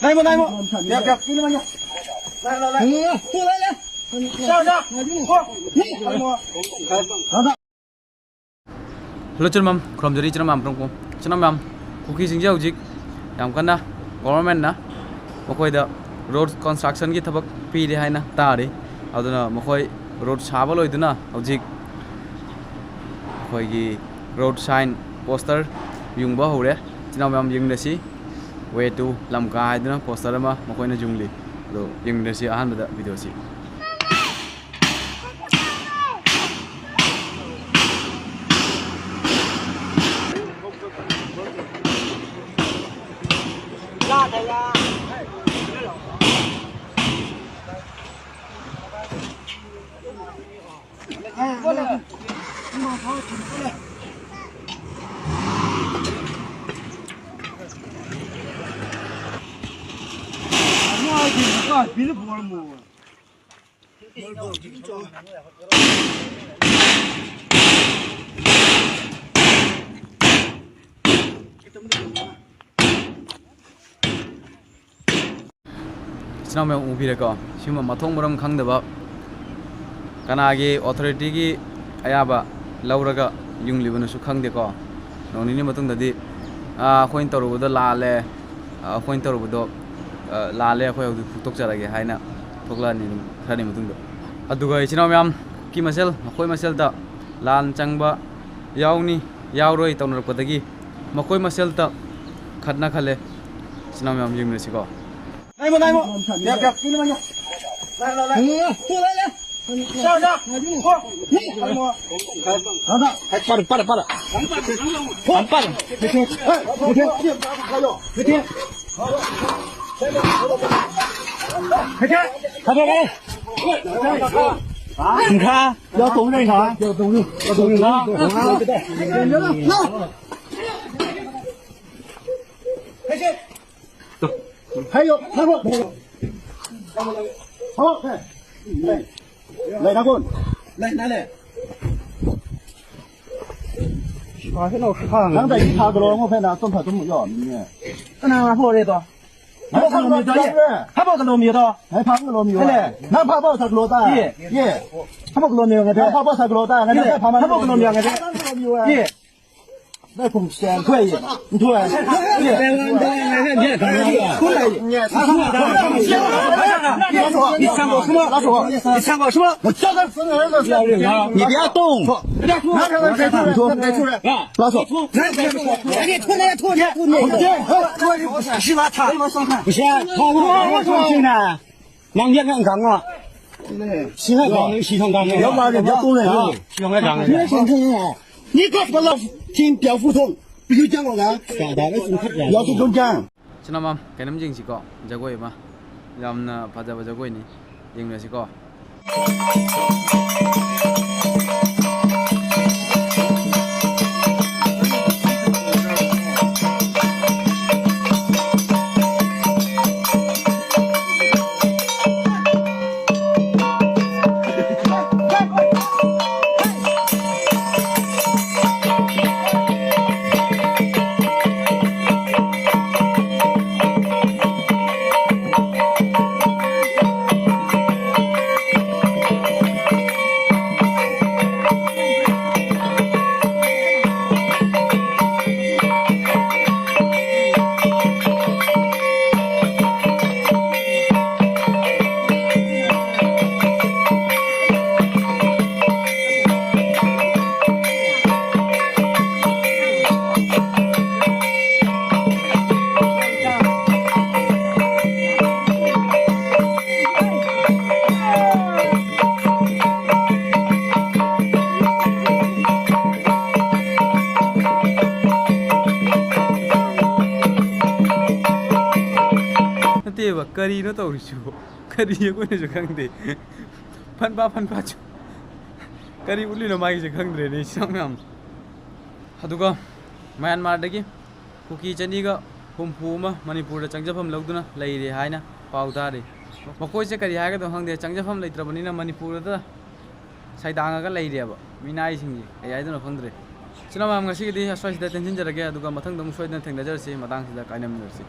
Này một, đẹp đẹp, đi lên nhá. Này, tôi lấy lên. Sao? Hello channel from the channel mam prong channel mam kuki sing jau jik yam kana government na mokoi da road construction ki thabak pi de haina ta ri aduna mokoi road saba loi duna hojik khoi gi road sign poster yung ba hore channel mam yung da si way to lamka haiduna poster ma mokoi na jungli do yung da si ahan da video si Sinama ubi ko sima mathong maram khangdaba kanagi authority gi ayaba lauraga junglibanu su khangde ko nonini matung dadi khoin torubuda lale khoin torubudo lale khoi hu tok charage haina thokla ni khani matung do aduga sinama yam ki masel khoi masel da lan changba yauni yauroi tonor kodagi makoi masel ta khatna khale sinama yam jingne siko Này một, đẹp đẹp, đi lên nhá. Này, tôi lấy lên. Sao? Para. Para. Hay rồi, thang quân. Này thang quân. Này. Thằng này đi thang rồi, không phải là tôm phải tôm một giỏ nhỉ. cái nào mà phô đây to? Nó thang lô gì? Tháp bao cái lô mì to? Hay thang cái lô mì. Nó phá bao sạc lô ta. Ye. Tháp bao cái lô mì người ta? Phá bao sạc lô ta. Tháp bao cái lô mì người ta? Ye. Đây cùng xem thuê gì? Thuê.你看过什么？我叫他死人了！你别动！拿这个别出来！老手！是吧？他不行，我说现在往前看看啊！现在系统岗，要把人家工人啊，系统岗。别想看啊！你搞什么老听表服从？不就讲过啊？要是中间。 Sinama kenam jing siko jagoi ma yamna paja jagoi ni jing siko Kari nó tàu chú kari ko ne jang de pan pa chu kari uli no mai jang de ni sang nam aduga Myanmar dagi kuki chani ga humpu ma Manipur da changjafam lauduna lai re haina pau ta de makoi se kari haga do hang de changjafam leitrabani na Manipur da saidanga ga lai re ba minai sing ji ai do no phangdre china mam ngasi gi di aswai da tension jarage aduga mathang dong soi da thengda jarsi matang sida kainam nersi